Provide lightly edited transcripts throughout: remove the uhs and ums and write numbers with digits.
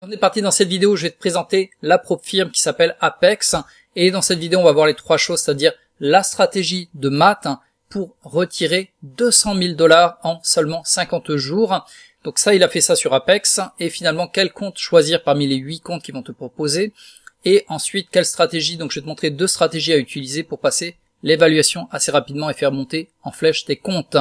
On est parti dans cette vidéo, je vais te présenter la propre firme qui s'appelle Apex. Et dans cette vidéo, on va voir les trois choses, c'est-à-dire la stratégie de Matt pour retirer 200 000 $ en seulement 50 jours. Donc ça, il a fait ça sur Apex. Et finalement, quel compte choisir parmi les 8 comptes qu'ils vont te proposer. Et ensuite, quelle stratégie. Donc je vais te montrer 2 stratégies à utiliser pour passer l'évaluation assez rapidement et faire monter en flèche tes comptes.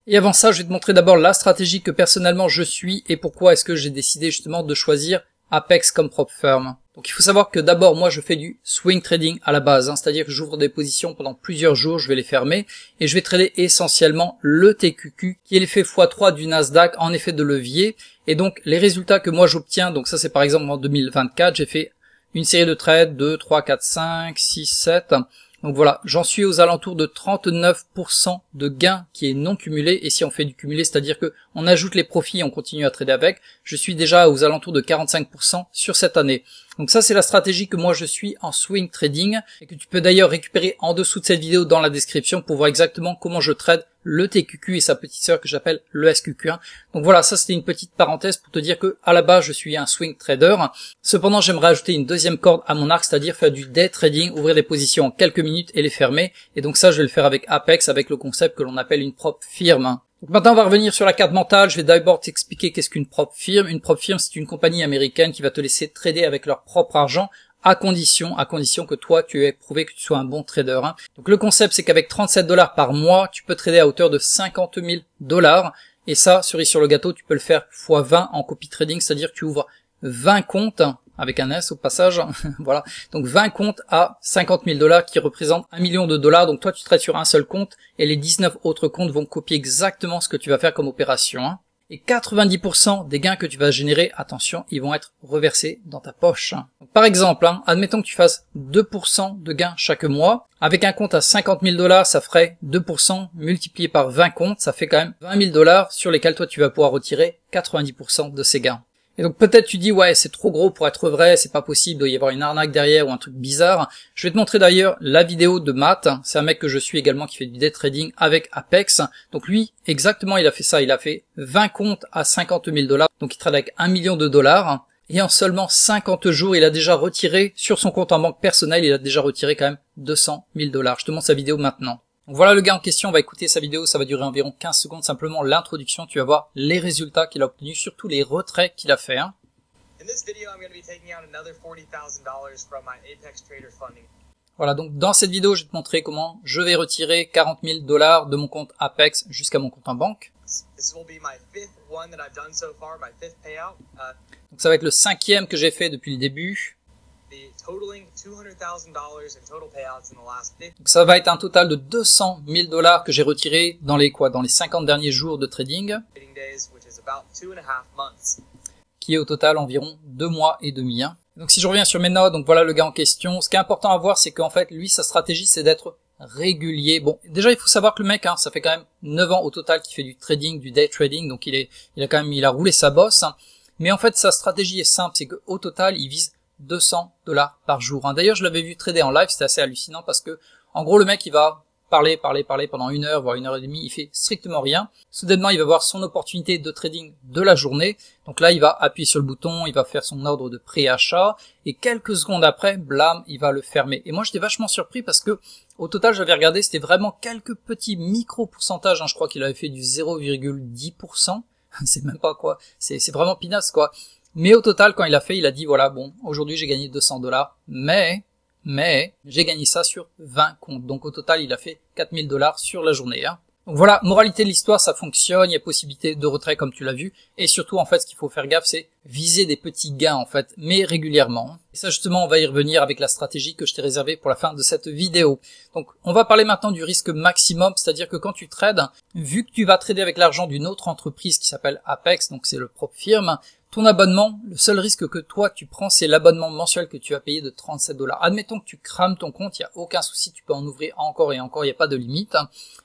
Et avant ça, je vais te montrer d'abord la stratégie que personnellement je suis et pourquoi est-ce que j'ai décidé justement de choisir Apex comme propre firme. Donc il faut savoir que d'abord moi je fais du swing trading à la base, c'est-à-dire que j'ouvre des positions pendant plusieurs jours, je vais les fermer et je vais trader essentiellement le TQQ qui est l'effet x3 du Nasdaq en effet de levier. Et donc les résultats que moi j'obtiens, donc ça c'est par exemple en 2024, j'ai fait une série de trades 2, 3, 4, 5, 6, 7... Donc voilà, j'en suis aux alentours de 39% de gains qui est non cumulé. Et si on fait du cumulé, c'est-à-dire que on ajoute les profits et on continue à trader avec, je suis déjà aux alentours de 45% sur cette année. Donc ça, c'est la stratégie que moi je suis en swing trading et que tu peux d'ailleurs récupérer en dessous de cette vidéo dans la description pour voir exactement comment je trade le TQQ et sa petite sœur que j'appelle le SQQ1. Donc voilà, ça c'était une petite parenthèse pour te dire que à la base je suis un swing trader. Cependant, j'aimerais ajouter une deuxième corde à mon arc, c'est-à-dire faire du day trading, ouvrir des positions en quelques minutes et les fermer. Et donc ça, je vais le faire avec Apex, avec le concept que l'on appelle une propre firme. Donc maintenant, on va revenir sur la carte mentale. Je vais d'abord t'expliquer qu'est-ce qu'une propre firme. Une propre firme, c'est une compagnie américaine qui va te laisser trader avec leur propre argent à condition que toi, tu aies prouvé que tu sois un bon trader. Donc le concept, c'est qu'avec 37 $ par mois, tu peux trader à hauteur de 50 000 $. Et ça, cerise sur le gâteau, tu peux le faire x20 en copy trading, c'est-à-dire que tu ouvres 20 comptes, avec un S au passage, voilà. Donc 20 comptes à 50 000 $ qui représentent 1 million de $. Donc toi, tu trades sur un seul compte et les 19 autres comptes vont copier exactement ce que tu vas faire comme opération. Et 90% des gains que tu vas générer, attention, ils vont être reversés dans ta poche. Donc, par exemple, admettons que tu fasses 2% de gains chaque mois. Avec un compte à 50 000 $, ça ferait 2% multiplié par 20 comptes, ça fait quand même 20 000 $ sur lesquels toi tu vas pouvoir retirer 90% de ces gains. Et donc peut-être tu dis ouais c'est trop gros pour être vrai, c'est pas possible, il doit y avoir une arnaque derrière ou un truc bizarre. Je vais te montrer d'ailleurs la vidéo de Matt, c'est un mec que je suis également qui fait du day trading avec Apex. Donc lui exactement il a fait ça, il a fait 20 comptes à 50 000 $, donc il trade avec 1 million de $. Et en seulement 50 jours il a déjà retiré sur son compte en banque personnel, il a déjà retiré quand même 200 000 $. Je te montre sa vidéo maintenant. Donc voilà le gars en question, on va écouter sa vidéo, ça va durer environ 15 secondes, simplement l'introduction, tu vas voir les résultats qu'il a obtenus, surtout les retraits qu'il a fait. Voilà, donc dans cette vidéo, je vais te montrer comment je vais retirer 40 000 $ de mon compte Apex jusqu'à mon compte en banque. Donc ça va être le 5e que j'ai fait depuis le début. Donc ça va être un total de 200 000 $ que j'ai retiré dans les 50 derniers jours de trading, qui est au total environ 2 mois et demi. Donc si je reviens sur mes notes, donc voilà le gars en question. Ce qui est important à voir, c'est qu'en fait lui sa stratégie c'est d'être régulier. Bon, déjà il faut savoir que le mec, ça fait quand même 9 ans au total qu'il fait du trading, du day trading, donc il a roulé sa bosse. Mais en fait sa stratégie est simple, c'est qu'au total il vise 200 $ par jour. D'ailleurs, je l'avais vu trader en live, c'était assez hallucinant parce que, en gros, le mec, il va parler pendant 1 heure, voire 1 heure et demie, il fait strictement rien. Soudainement, il va voir son opportunité de trading de la journée. Donc là, il va appuyer sur le bouton, il va faire son ordre de pré-achat et quelques secondes après, blam, il va le fermer. Et moi, j'étais vachement surpris parce que, au total, j'avais regardé, c'était vraiment quelques petits micro-pourcentages. Je crois qu'il avait fait du 0,10%. C'est même pas quoi. C'est vraiment peanuts, quoi. Mais au total, quand il a fait, il a dit, voilà, bon, aujourd'hui j'ai gagné 200 $, mais j'ai gagné ça sur 20 comptes. Donc au total, il a fait 4 000 $ sur la journée. Donc voilà, moralité de l'histoire, ça fonctionne, il y a possibilité de retrait comme tu l'as vu. Et surtout, en fait, ce qu'il faut faire gaffe, c'est viser des petits gains, en fait, mais régulièrement. Et ça, justement, on va y revenir avec la stratégie que je t'ai réservée pour la fin de cette vidéo. Donc, on va parler maintenant du risque maximum, c'est-à-dire que quand tu trades, vu que tu vas trader avec l'argent d'une autre entreprise qui s'appelle Apex, donc c'est le propre firme, ton abonnement, le seul risque que toi tu prends, c'est l'abonnement mensuel que tu vas payer de 37 $. Admettons que tu crames ton compte, il n'y a aucun souci, tu peux en ouvrir encore et encore, il n'y a pas de limite.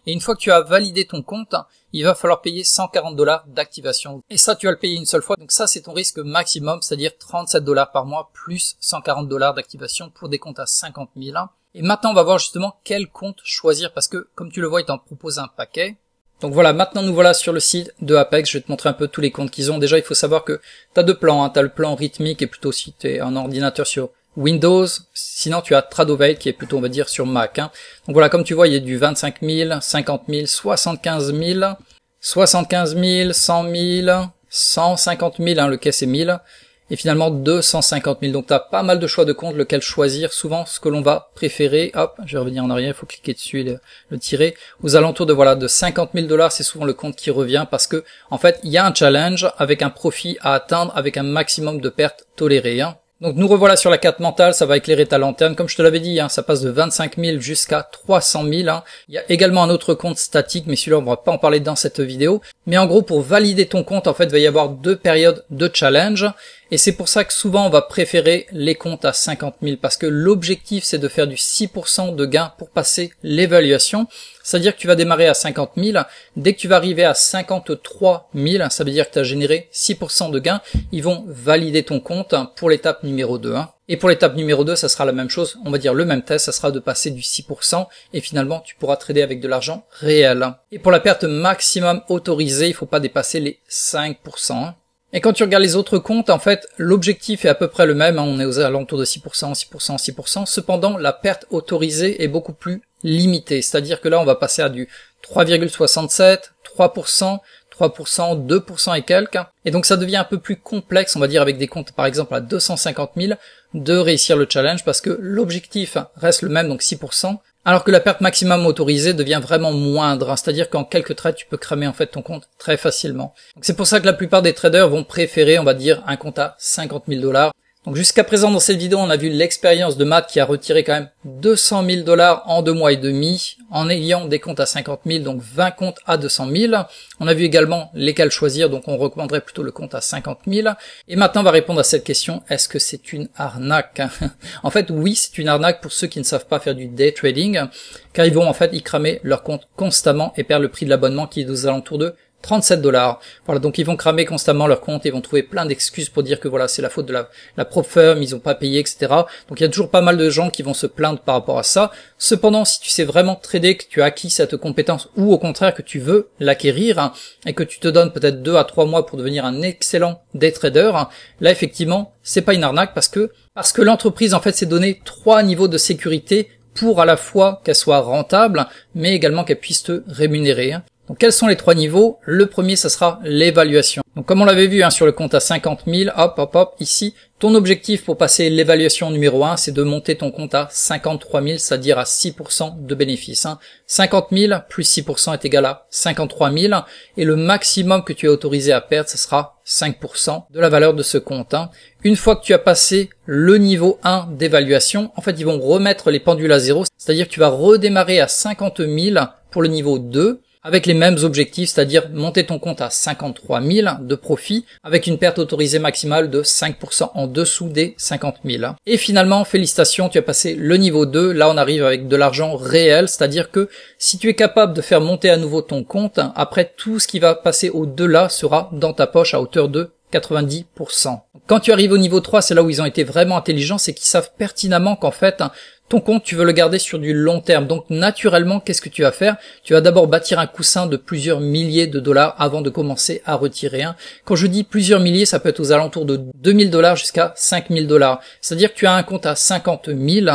Et une fois que tu as validé ton compte, il va falloir payer 140 $ d'activation. Et ça, tu vas le payer une seule fois. Donc ça, c'est ton risque maximum, c'est-à-dire 37 $ par mois plus 140 $ d'activation pour des comptes à 50 000. Et maintenant, on va voir justement quel compte choisir parce que, comme tu le vois, il t'en propose un paquet. Donc voilà, maintenant nous voilà sur le site de Apex. Je vais te montrer un peu tous les comptes qu'ils ont. Déjà, il faut savoir que tu as deux plans, hein. Tu as le plan rythmique et plutôt si tu es un ordinateur sur Windows. Sinon, tu as Tradovate qui est plutôt, on va dire, sur Mac, hein. Donc voilà, comme tu vois, il y a du 25 000, 50 000, 75 000, 75 000, 100 000, 150 000, hein, le caisse est 1000. Et finalement 250 000. Donc tu as pas mal de choix de compte, lequel choisir. Souvent ce que l'on va préférer, hop, je vais revenir en arrière, il faut cliquer dessus et le tirer. Aux alentours de voilà de 50 000 $, c'est souvent le compte qui revient parce que en fait il y a un challenge avec un profit à atteindre avec un maximum de pertes tolérées, hein. Donc nous revoilà sur la carte mentale, ça va éclairer ta lanterne. Comme je te l'avais dit, hein, ça passe de 25 000 jusqu'à 300 000. Hein. Il y a également un autre compte statique, mais celui-là on va pas en parler dans cette vidéo. Mais en gros, pour valider ton compte, en fait, il va y avoir 2 périodes de challenge. Et c'est pour ça que souvent on va préférer les comptes à 50 000 parce que l'objectif c'est de faire du 6% de gain pour passer l'évaluation. C'est-à-dire que tu vas démarrer à 50 000. Dès que tu vas arriver à 53 000, ça veut dire que tu as généré 6% de gain. Ils vont valider ton compte pour l'étape numéro 2. Hein. Et pour l'étape numéro 2, ça sera la même chose. On va dire le même test, ça sera de passer du 6% et finalement tu pourras trader avec de l'argent réel. Et pour la perte maximum autorisée, il ne faut pas dépasser les 5%. Hein. Et quand tu regardes les autres comptes, en fait, l'objectif est à peu près le même, hein, on est aux alentours de 6%, 6%, 6%, cependant, la perte autorisée est beaucoup plus limitée, c'est-à-dire que là, on va passer à du 3,67, 3%, 3%, 2% et quelques, et donc ça devient un peu plus complexe, on va dire, avec des comptes, par exemple, à 250 000, de réussir le challenge, parce que l'objectif reste le même, donc 6%, alors que la perte maximum autorisée devient vraiment moindre, hein, c'est-à-dire qu'en quelques trades, tu peux cramer en fait ton compte très facilement. Donc c'est pour ça que la plupart des traders vont préférer, on va dire, un compte à 50 000 $. Donc jusqu'à présent dans cette vidéo, on a vu l'expérience de Matt qui a retiré quand même 200 000 $ en 2 mois et demi, en ayant des comptes à 50 000, donc 20 comptes à 200 000. On a vu également lesquels choisir, donc on recommanderait plutôt le compte à 50 000. Et maintenant on va répondre à cette question, est-ce que c'est une arnaque? En fait oui, c'est une arnaque pour ceux qui ne savent pas faire du day trading, car ils vont en fait y cramer leur compte constamment et perdre le prix de l'abonnement qui est aux alentours de 37 $. Voilà, donc ils vont cramer constamment leur compte et vont trouver plein d'excuses pour dire que voilà, c'est la faute de la prop firm, ils ont pas payé, etc. Donc il y a toujours pas mal de gens qui vont se plaindre par rapport à ça. Cependant, si tu sais vraiment trader, que tu as acquis cette compétence ou au contraire que tu veux l'acquérir, hein, et que tu te donnes peut-être 2 à 3 mois pour devenir un excellent day trader, hein, là effectivement, c'est pas une arnaque parce que l'entreprise en fait s'est donné 3 niveaux de sécurité pour à la fois qu'elle soit rentable, mais également qu'elle puisse te rémunérer, hein. Donc quels sont les 3 niveaux? Le premier, ça sera l'évaluation. Donc comme on l'avait vu hein, sur le compte à 50 000, hop, ici, ton objectif pour passer l'évaluation numéro 1, c'est de monter ton compte à 53 000, c'est-à-dire à 6% de bénéfice. Hein. 50 000 plus 6% est égal à 53 000, et le maximum que tu es autorisé à perdre, ce sera 5% de la valeur de ce compte. Hein. Une fois que tu as passé le niveau 1 d'évaluation, en fait, ils vont remettre les pendules à zéro, c'est-à-dire que tu vas redémarrer à 50 000 pour le niveau 2, avec les mêmes objectifs, c'est-à-dire monter ton compte à 53 000 de profit avec une perte autorisée maximale de 5% en dessous des 50 000. Et finalement, félicitations, tu as passé le niveau 2. Là, on arrive avec de l'argent réel, c'est-à-dire que si tu es capable de faire monter à nouveau ton compte, après tout ce qui va passer au-delà sera dans ta poche à hauteur de 90%. Quand tu arrives au niveau 3, c'est là où ils ont été vraiment intelligents, c'est qu'ils savent pertinemment qu'en fait, ton compte, tu veux le garder sur du long terme. Donc, naturellement, qu'est-ce que tu vas faire? Tu vas d'abord bâtir un coussin de plusieurs milliers de dollars avant de commencer à retirer. Quand je dis plusieurs milliers, ça peut être aux alentours de 2 000 $ jusqu'à 5 000 $. C'est-à-dire que tu as un compte à 50 000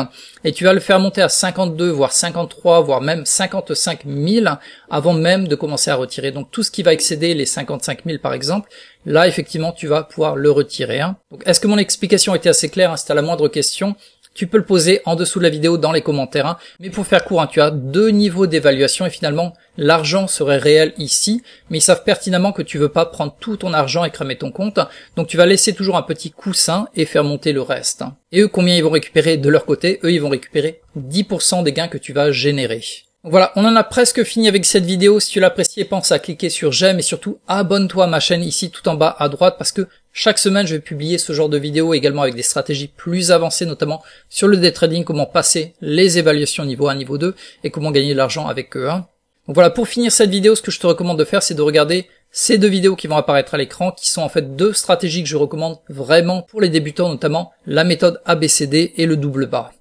et tu vas le faire monter à 52, voire 53, voire même 55 000 avant même de commencer à retirer. Donc, tout ce qui va excéder les 55 000, par exemple, là, effectivement, tu vas pouvoir le retirer. Donc, est-ce que mon explication était assez claire? Si tu as la moindre question, tu peux le poser en dessous de la vidéo dans les commentaires. Mais pour faire court, tu as 2 niveaux d'évaluation et finalement, l'argent serait réel ici. Mais ils savent pertinemment que tu veux pas prendre tout ton argent et cramer ton compte. Donc tu vas laisser toujours un petit coussin et faire monter le reste. Et eux, combien ils vont récupérer de leur côté? Eux, ils vont récupérer 10% des gains que tu vas générer. Donc voilà, on en a presque fini avec cette vidéo. Si tu l'as appréciée, pense à cliquer sur j'aime et surtout abonne-toi à ma chaîne ici tout en bas à droite parce que chaque semaine je vais publier ce genre de vidéos également avec des stratégies plus avancées, notamment sur le day trading, comment passer les évaluations niveau 1, niveau 2 et comment gagner de l'argent avec eux. Donc voilà, pour finir cette vidéo, ce que je te recommande de faire, c'est de regarder ces 2 vidéos qui vont apparaître à l'écran, qui sont en fait 2 stratégies que je recommande vraiment pour les débutants, notamment la méthode ABCD et le double bas.